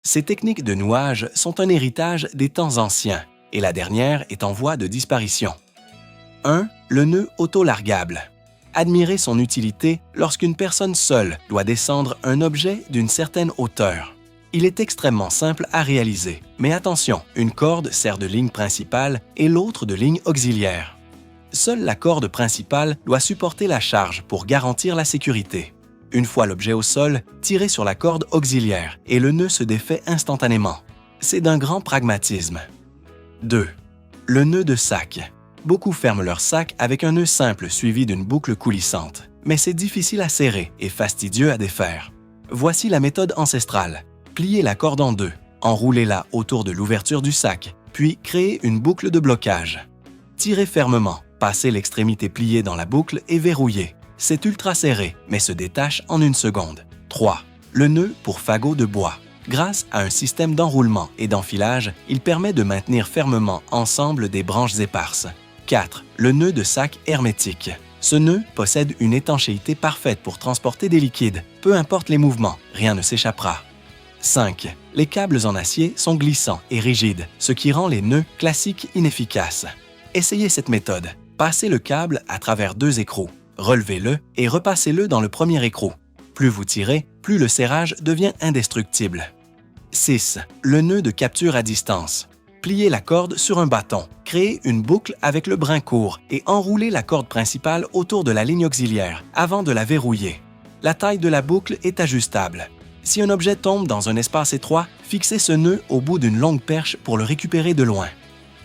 Ces techniques de nouage sont un héritage des temps anciens et la dernière est en voie de disparition. 1. Le nœud auto-largable. Admirez son utilité lorsqu'une personne seule doit descendre un objet d'une certaine hauteur. Il est extrêmement simple à réaliser, mais attention, une corde sert de ligne principale et l'autre de ligne auxiliaire. Seule la corde principale doit supporter la charge pour garantir la sécurité. Une fois l'objet au sol, tirez sur la corde auxiliaire et le nœud se défait instantanément. C'est d'un grand pragmatisme. 2. Le nœud de sac. Beaucoup ferment leur sac avec un nœud simple suivi d'une boucle coulissante, mais c'est difficile à serrer et fastidieux à défaire. Voici la méthode ancestrale. Pliez la corde en deux, enroulez-la autour de l'ouverture du sac, puis créez une boucle de blocage. Tirez fermement, passez l'extrémité pliée dans la boucle et verrouillez. C'est ultra serré, mais se détache en une seconde. 3. Le nœud pour fagot de bois. Grâce à un système d'enroulement et d'enfilage, il permet de maintenir fermement ensemble des branches éparses. 4. Le nœud de sac hermétique. Ce nœud possède une étanchéité parfaite pour transporter des liquides. Peu importe les mouvements, rien ne s'échappera. 5. Les câbles en acier sont glissants et rigides, ce qui rend les nœuds classiques inefficaces. Essayez cette méthode. Passez le câble à travers deux écrous. Relevez-le et repassez-le dans le premier écrou. Plus vous tirez, plus le serrage devient indestructible. 6. Le nœud de capture à distance. Pliez la corde sur un bâton, créez une boucle avec le brin court et enroulez la corde principale autour de la ligne auxiliaire avant de la verrouiller. La taille de la boucle est ajustable. Si un objet tombe dans un espace étroit, fixez ce nœud au bout d'une longue perche pour le récupérer de loin.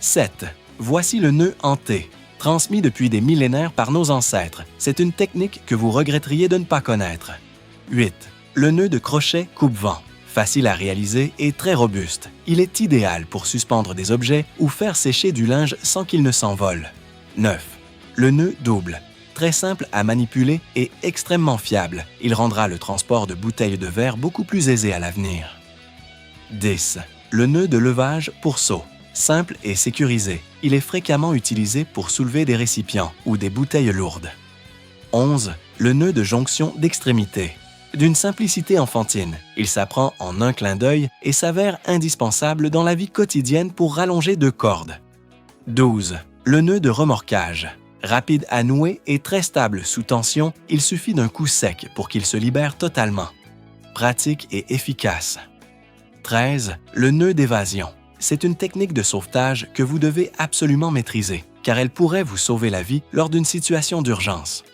7. Voici le nœud en T. Transmis depuis des millénaires par nos ancêtres, c'est une technique que vous regretteriez de ne pas connaître. 8. Le nœud de crochet coupe-vent. Facile à réaliser et très robuste. Il est idéal pour suspendre des objets ou faire sécher du linge sans qu'il ne s'envole. 9. Le nœud double. Très simple à manipuler et extrêmement fiable. Il rendra le transport de bouteilles de verre beaucoup plus aisé à l'avenir. 10. Le nœud de levage pour seau. Simple et sécurisé, il est fréquemment utilisé pour soulever des récipients ou des bouteilles lourdes. 11. Le nœud de jonction d'extrémité. D'une simplicité enfantine, il s'apprend en un clin d'œil et s'avère indispensable dans la vie quotidienne pour rallonger deux cordes. 12. Le nœud de remorquage. Rapide à nouer et très stable sous tension, il suffit d'un coup sec pour qu'il se libère totalement. Pratique et efficace. 13. Le nœud d'évasion. C'est une technique de sauvetage que vous devez absolument maîtriser, car elle pourrait vous sauver la vie lors d'une situation d'urgence.